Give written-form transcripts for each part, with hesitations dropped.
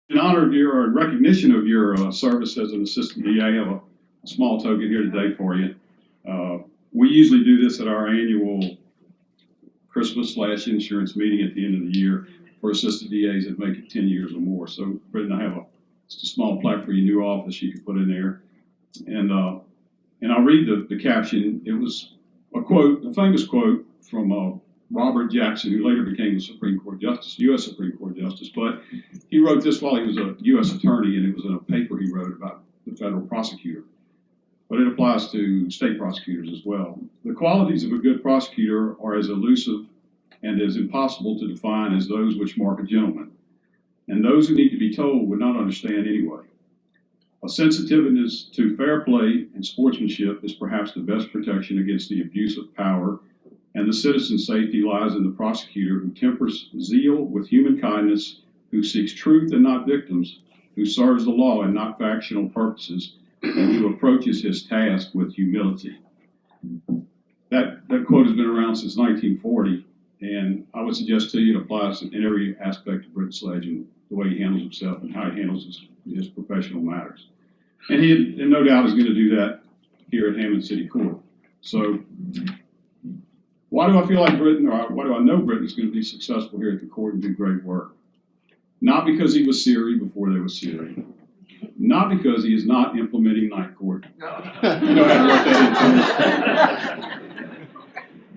In honor of your, or in recognition of your service as an assistant DA, I have a small token here today for you. We usually do this at our annual Christmas/insurance meeting at the end of the year for assistant DAs that make it 10 years or more. So, Britton, I have just a small plaque for your new office you can put in there. And I'll read the caption. It was a quote, a famous quote from Robert Jackson, who later became the Supreme Court Justice, U.S. Supreme Court Justice. But he wrote this while he was a U.S. attorney, and it was in a paper he wrote about the federal prosecutor. But it applies to state prosecutors as well. The qualities of a good prosecutor are as elusive and as impossible to define as those which mark a gentleman. And those who need to be told would not understand anyway. A sensitiveness to fair play and sportsmanship is perhaps the best protection against the abuse of power, and the citizen's safety lies in the prosecutor who tempers zeal with human kindness, who seeks truth and not victims, who serves the law and not factional purposes, and who approaches his task with humility. That quote has been around since 1940, and I would suggest to you it applies in every aspect of Britton Sledge and the way he handles himself and how he handles his professional matters. And he, no doubt, is going to do that here at Hammond City Court. So, why do I feel like Britton, or why do I know Britton is going to be successful here at the court and do great work? Not because he was Siri before there was Siri. Not because he is not implementing night court. You know how to work that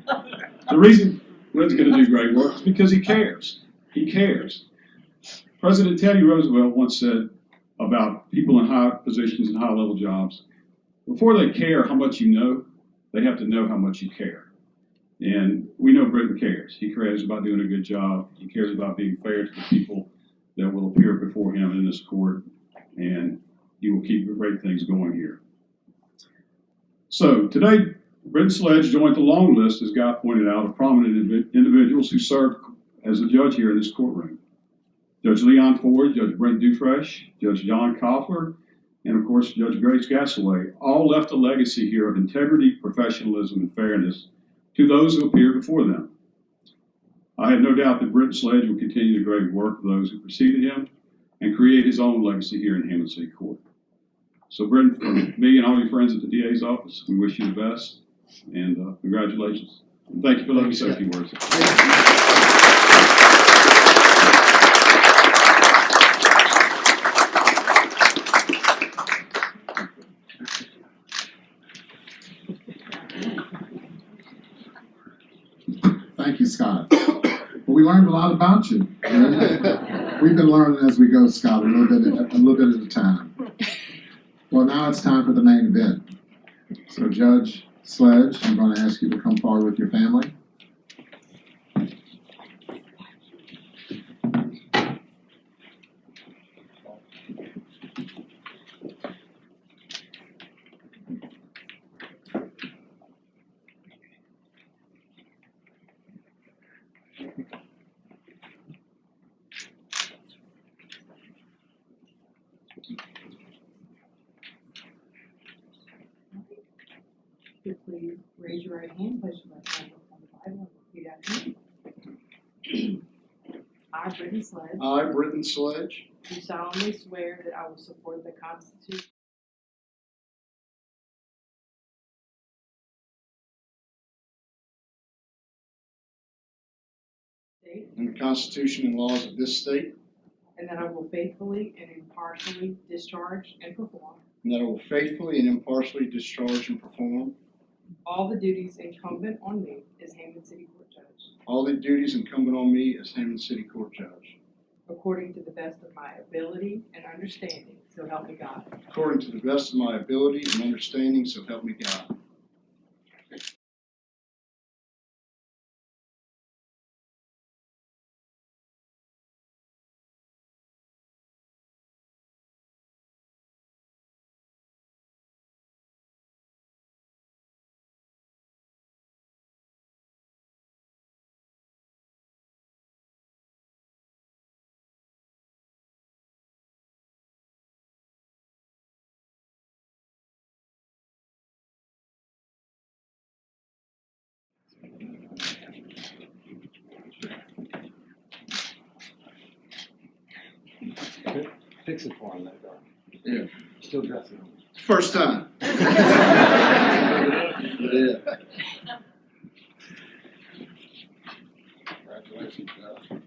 into. The reason Britton's going to do great work is because he cares. He cares. President Teddy Roosevelt once said about people in high positions and high-level jobs, before they care how much you know, they have to know how much you care. And we know Britton cares. He cares about doing a good job. He cares about being fair to the people that will appear before him in this court, and he will keep great things going here. So today, Britton Sledge joined the long list, as Guy pointed out, of prominent individuals who served as a judge here in this courtroom. Judge Leon Ford, Judge Brent Dufresh, Judge John Koffler, and of course, Judge Grace Gassaway, all left a legacy here of integrity, professionalism, and fairness to those who appeared before them. I have no doubt that Britton Sledge will continue the great work of those who preceded him and create his own legacy here in Hammond City Court. So Britton, from me and all your friends at the DA's office, we wish you the best, and congratulations. And thank you for letting me say a few words. Thank you, Scott. Well, we learned a lot about you. We've been learning as we go, Scott, a little bit at a time. Well, now it's time for the main event. So, Judge Sledge, I'm going to ask you to come forward with your family. Please raise your right hand, place your left hand on the Bible, and repeat after me. I, Britton Sledge, I, Britton Sledge, do solemnly swear that I will support the Constitution state, and the Constitution and laws of this state, and that I will faithfully and impartially discharge and perform and that I will faithfully and impartially discharge and perform all the duties incumbent on me as Hammond City Court Judge, all the duties incumbent on me as Hammond City Court Judge, according to the best of my ability and understanding, so help me God. according to the best of my ability and understanding, so help me God. Fix it for him, that guy. Yeah. Still dressing him. First time. Yeah. Congratulations, Josh.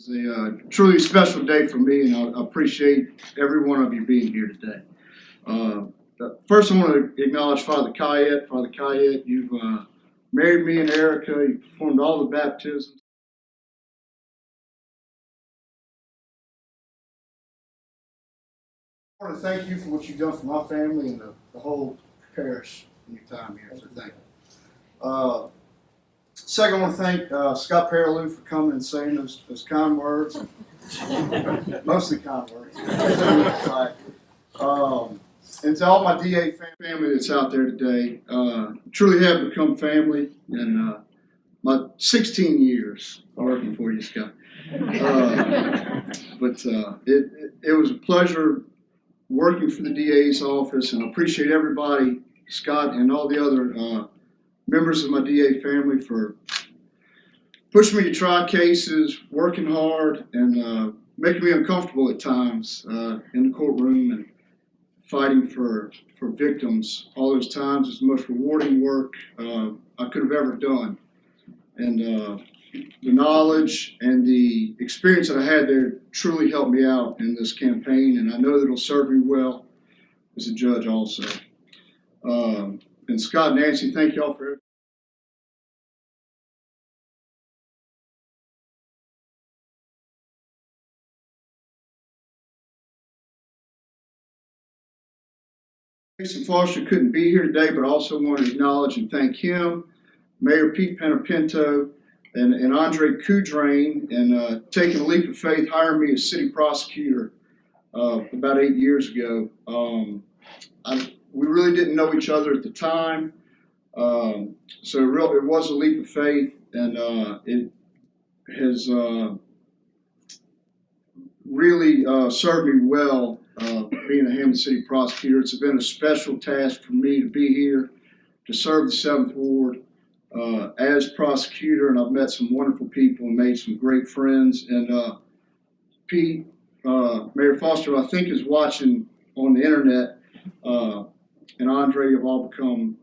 It's a truly special day for me, and I appreciate every one of you being here today. First, I want to acknowledge Father Kayet. Father Kayet, you've married me and Erica. You performed all the baptisms. I want to thank you for what you've done for my family and the whole parish in your time here, so thank you. Second, I want to thank Scott Paraloo for coming and saying those kind words. Mostly kind words. And to all my DA family that's out there today, truly have become family. And my 16 years working for you, Scott. But it was a pleasure working for the DA's office, and I appreciate everybody, Scott, and all the other members of my DA family for pushing me to try cases, working hard, and making me uncomfortable at times in the courtroom and fighting for victims. All those times is the most rewarding work I could have ever done. And the knowledge and the experience that I had there truly helped me out in this campaign, and I know that it'll serve me well as a judge also. And Scott and Nancy, thank y'all for everything. Jason Foster couldn't be here today, but I also want to acknowledge and thank him, Mayor Pete Penapinto, and Andre Coudrain, and taking a leap of faith, hiring me as city prosecutor about 8 years ago. We really didn't know each other at the time, so it was a leap of faith, and it has really served me well being a Hammond City prosecutor. It's been a special task for me to be here to serve the 7th Ward as prosecutor, and I've met some wonderful people and made some great friends. And Pete, Mayor Foster, I think, is watching on the internet, and Andre have all become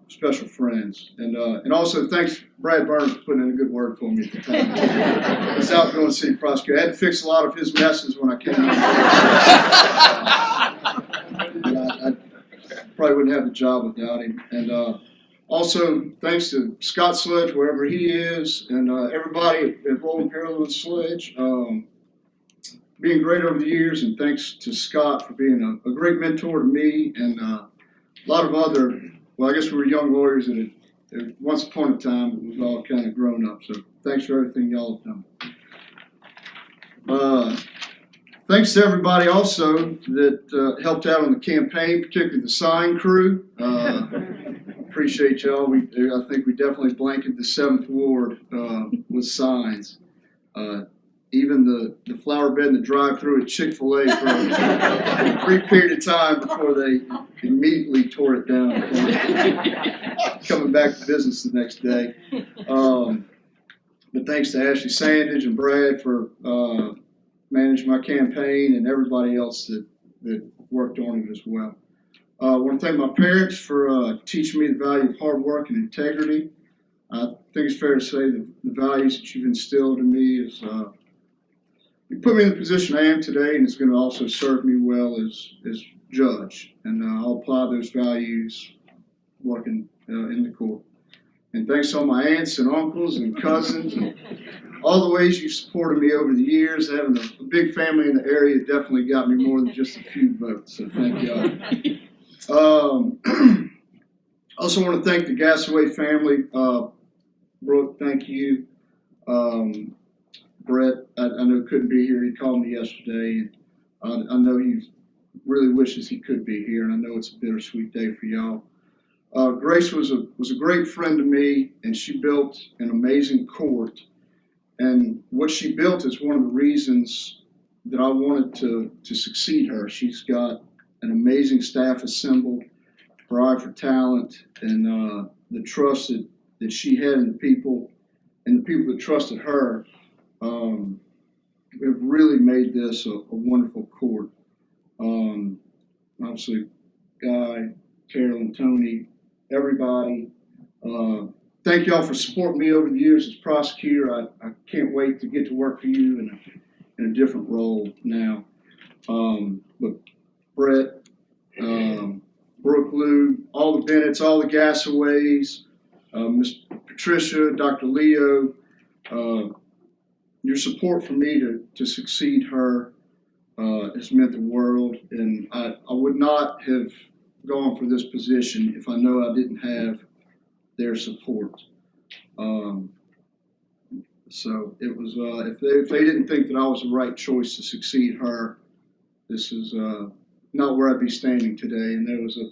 special friends. And also thanks Brad Burns for putting in a good word for me at the time. He's outgoing city prosecutor. I had to fix a lot of his messes when I came in. I probably wouldn't have the job without him. And also thanks to Scott Sledge, wherever he is, and everybody at Rolling Parallel and Sledge. Being great over the years, and thanks to Scott for being a great mentor to me and a lot of other, well, I guess we were young lawyers and once upon a time we've all kind of grown up. So thanks for everything y'all have done. Thanks to everybody also that helped out on the campaign, particularly the sign crew. Appreciate y'all. I think we definitely blanketed the 7th Ward with signs. Even the flower bed in the drive-thru at Chick-fil-A for a brief period of time before they immediately tore it down, coming back to business the next day. But thanks to Ashley Sandage and Brad for managing my campaign, and everybody else that worked on it as well. I want to thank my parents for teaching me the value of hard work and integrity. I think it's fair to say that the values that you've instilled in me is you put me in the position I am today, and it's going to also serve me well as judge. And I'll apply those values working in the court. And thanks to all my aunts and uncles and cousins and all the ways you've supported me over the years. Having a big family in the area definitely got me more than just a few votes. So thank y'all. Also want to thank the Gasaway family. Brooke, thank you. Brett, I know couldn't be here. He called me yesterday. And I know he really wishes he could be here, and I know it's a bittersweet day for y'all. Grace was a great friend to me, and she built an amazing court. And what she built is one of the reasons that I wanted to succeed her. She's got an amazing staff assembled, her eye for talent, and the trust that she had in the people, and the people that trusted her have really made this a wonderful court. Obviously, Guy, Carolyn, Tony, everybody. Thank y'all for supporting me over the years as prosecutor. I can't wait to get to work for you in a different role now. But Brett, Brooke, Lou, all the Bennetts, all the Gassaways, Miss Patricia, Dr. Leo, your support for me to succeed her has meant the world, and I would not have gone for this position if I know I didn't have their support. So it was, if they didn't think that I was the right choice to succeed her, this is not where I'd be standing today. And there was a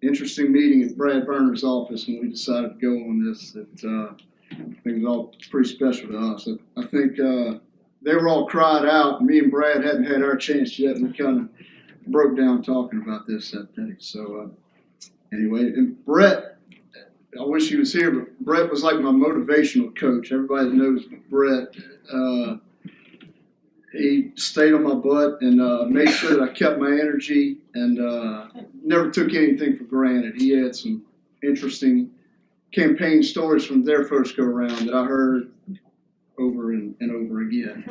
interesting meeting at Brad Berner's office when we decided to go on this that I think was all pretty special to us. I think they were all cried out, and me and Brad hadn't had our chance yet, and we kind of broke down talking about this that day. So anyway, and Brett, I wish he was here, but Brett was like my motivational coach. Everybody that knows Brett, he stayed on my butt and made sure that I kept my energy and never took anything for granted. He had some interesting campaign stories from their first go around that I heard over and over again.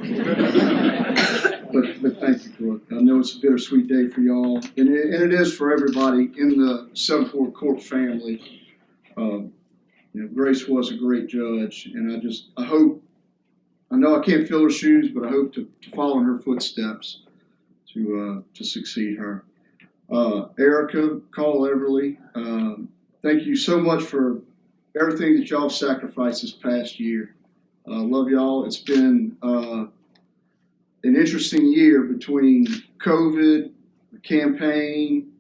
but thank you, Brooke. I know it's a bittersweet day for y'all, and it is for everybody in the 7th Ward Court family. Grace was a great judge, and I know I can't fill her shoes, but I hope to follow in her footsteps to succeed her. Erica, Carl Everly, thank you so much for everything that y'all have sacrificed this past year. Love y'all. It's been an interesting year between COVID, the campaign,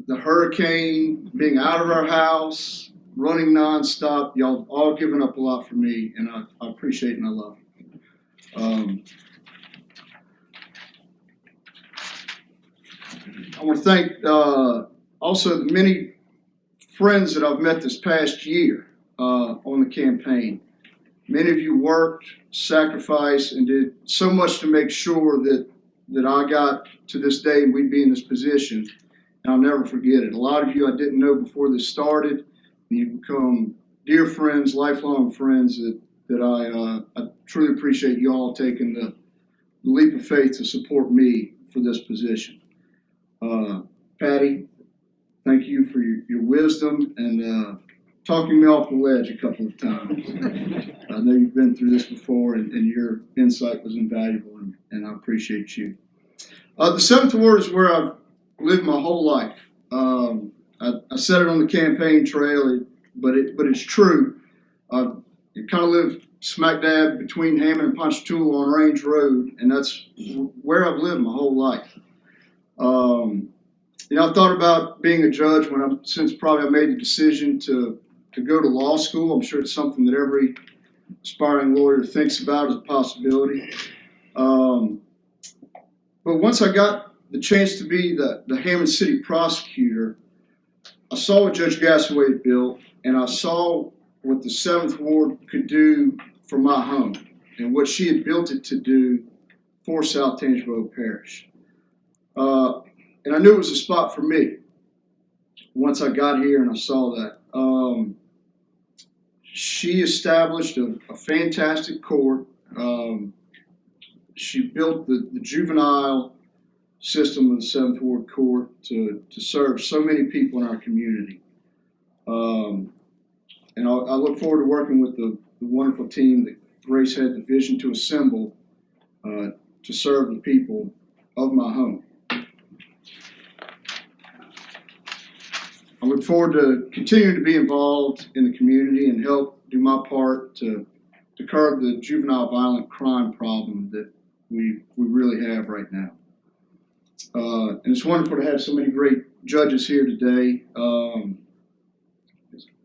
the hurricane, being out of our house, running nonstop. Y'all have all given up a lot for me, and I appreciate and I love it. I want to thank also the many friends that I've met this past year on the campaign. Many of you worked, sacrificed, and did so much to make sure that I got to this day and we'd be in this position. And I'll never forget it. A lot of you I didn't know before this started, and you've become dear friends, lifelong friends that I truly appreciate you all taking the leap of faith to support me for this position. Patty, thank you for your wisdom and talking me off the ledge a couple of times. I know you've been through this before, and your insight was invaluable, and I appreciate you. The 7th Ward is where I've lived my whole life. I said it on the campaign trail, but it's true. I kind of live smack dab between Hammond and Ponchatoula on Range Road, and that's where I've lived my whole life. I thought about being a judge since probably I made the decision to go to law school. I'm sure it's something that every aspiring lawyer thinks about as a possibility. But once I got the chance to be the Hammond City prosecutor, I saw what Judge Gassaway had built, and I saw what the 7th Ward could do for my home and what she had built it to do for South Tangipahoa Parish. And I knew it was a spot for me once I got here and I saw that. She established a fantastic court. She built the juvenile system of the 7th Ward Court to serve so many people in our community. And I look forward to working with the wonderful team that Grace had the vision to assemble to serve the people of my home. I look forward to continuing to be involved in the community and help do my part to curb the juvenile violent crime problem that we really have right now. And it's wonderful to have so many great judges here today.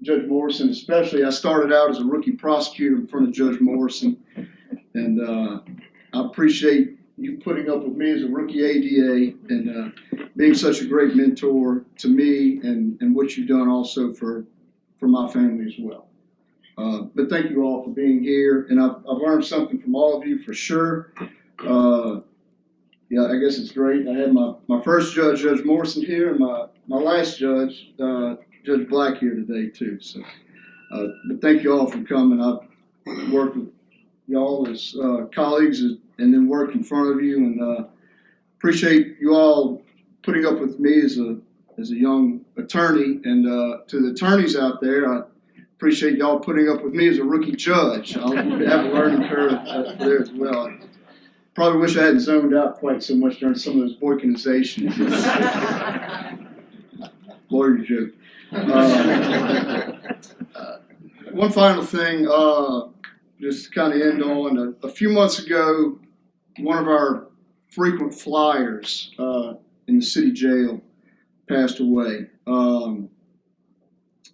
Judge Morrison, especially. I started out as a rookie prosecutor in front of Judge Morrison, and I appreciate you putting up with me as a rookie ADA and being such a great mentor to me and what you've done also for my family as well. But thank you all for being here, and I've learned something from all of you for sure. Yeah, I guess it's great. I had my first judge, Judge Morrison, here, and my last judge, Judge Black, here today too. So, but thank you all for coming. I've worked with y'all as colleagues and then worked in front of you, and appreciate you all putting up with me as a young attorney. And to the attorneys out there, I appreciate y'all putting up with me as a rookie judge. I'll have a learning curve there as well. Probably wish I hadn't zoned out quite so much during some of those boykinizations. Lawyer joke. One final thing, just to kind of end on. A few months ago, one of our frequent flyers in the city jail passed away.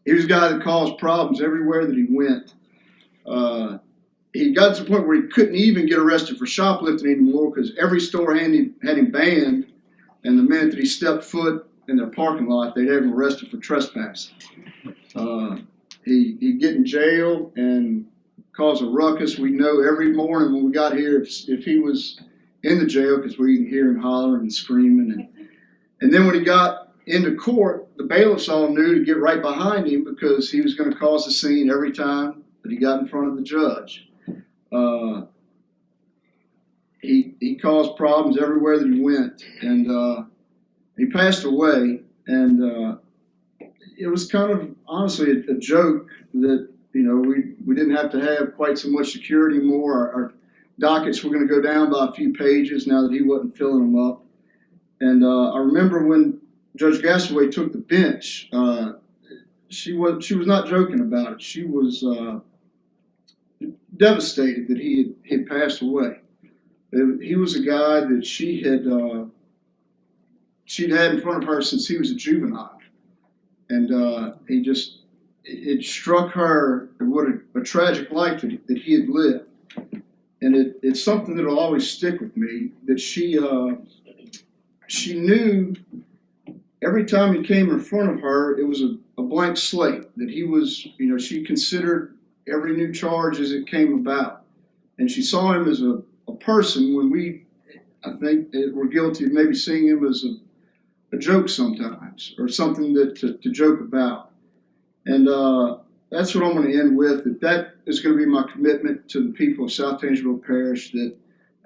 He was a guy that caused problems everywhere that he went. He got to the point where he couldn't even get arrested for shoplifting anymore because every store had him banned, and the minute that he stepped foot in their parking lot, they'd have him arrested for trespassing. He'd get in jail and cause a ruckus. We know every morning when we got here if he was in the jail because we could hear him hollering and screaming. And then when he got into court, the bailiffs all knew to get right behind him because he was going to cause a scene every time that he got in front of the judge. He caused problems everywhere that he went, and he passed away. And it was kind of honestly a joke that we didn't have to have quite so much security anymore. Our dockets were going to go down by a few pages now that he wasn't filling them up. And I remember when Judge Gasaway took the bench, she was not joking about it. She was devastated that he had passed away. He was a guy that she'd had in front of her since he was a juvenile, and it struck her what a tragic life that he had lived, and it's something that'll always stick with me. That she knew every time he came in front of her, it was a blank slate. That he was, she considered every new charge as it came about. And she saw him as a person when I think, we're guilty of maybe seeing him as a joke sometimes, or something that to joke about. And that's what I'm going to end with. That is going to be my commitment to the people of South Tangipahoa Parish, that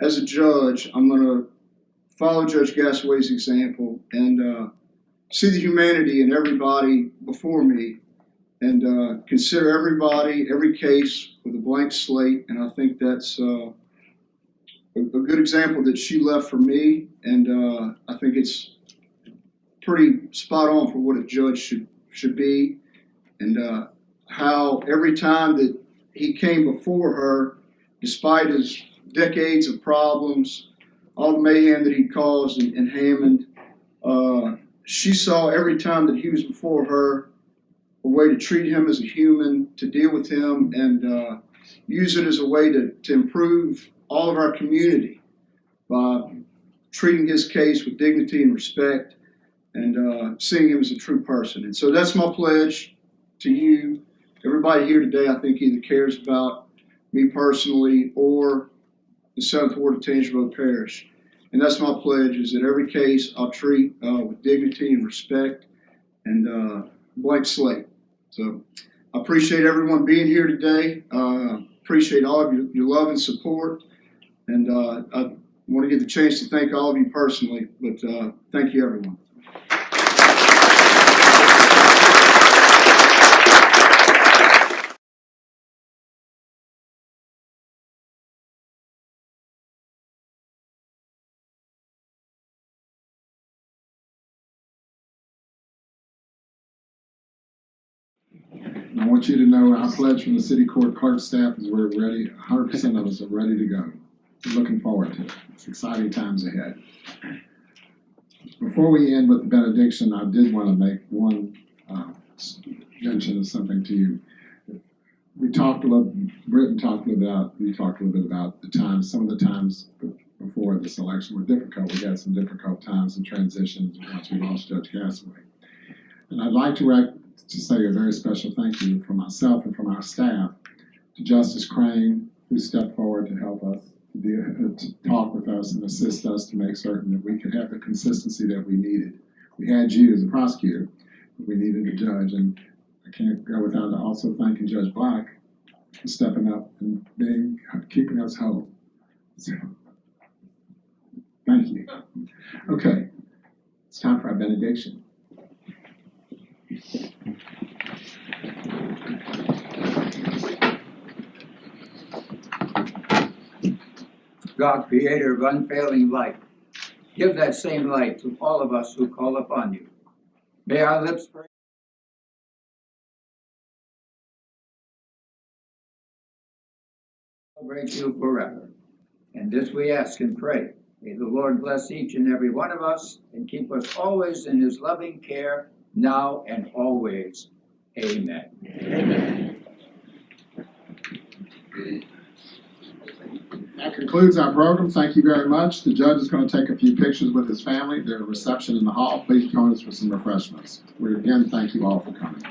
as a judge, I'm going to follow Judge Gasaway's example and see the humanity in everybody before me, and consider every case with a blank slate. And I think that's a good example that she left for me, and I think it's pretty spot on for what a judge should be, and how every time that he came before her, despite his decades of problems, all the mayhem that he caused in Hammond, she saw every time that he was before her a way to treat him as a human, to deal with him, and use it as a way to improve all of our community by treating his case with dignity and respect, and seeing him as a true person. And so that's my pledge to you. Everybody here today, I think, either cares about me personally or the 7th Ward of Tangipahoa Parish. And that's my pledge, is that every case I'll treat with dignity and respect, and blank slate. So I appreciate everyone being here today. Appreciate all of your love and support. And I want to get the chance to thank all of you personally, but thank you, everyone. And I want you to know our pledge from the city court clerk staff is we're ready, 100% of us are ready to go. We're looking forward to it. It's exciting times ahead. Before we end with the benediction, I did want to make one mention something to you. We talked a little, Britton talked a little bit about the times, some of the times before this election were difficult. We had some difficult times and transitions once we lost Judge Gasaway. And I'd like to say a very special thank you from myself and from our staff to Justice Crane, who stepped forward to help us, to talk with us and assist us to make certain that we could have the consistency that we needed. We had you as a prosecutor, but we needed a judge, and I can't go without also thanking Judge Black for stepping up and keeping us whole. So, thank you. Okay, it's time for our benediction. God, creator of unfailing light, give that same light to all of us who call upon you. May our lips pray. Celebrate you forever. And this we ask and pray. May the Lord bless each and every one of us and keep us always in his loving care, now and always. Amen. Amen. That concludes our program. Thank you very much. The judge is going to take a few pictures with his family. There's a reception in the hall. Please join us for some refreshments. We again thank you all for coming.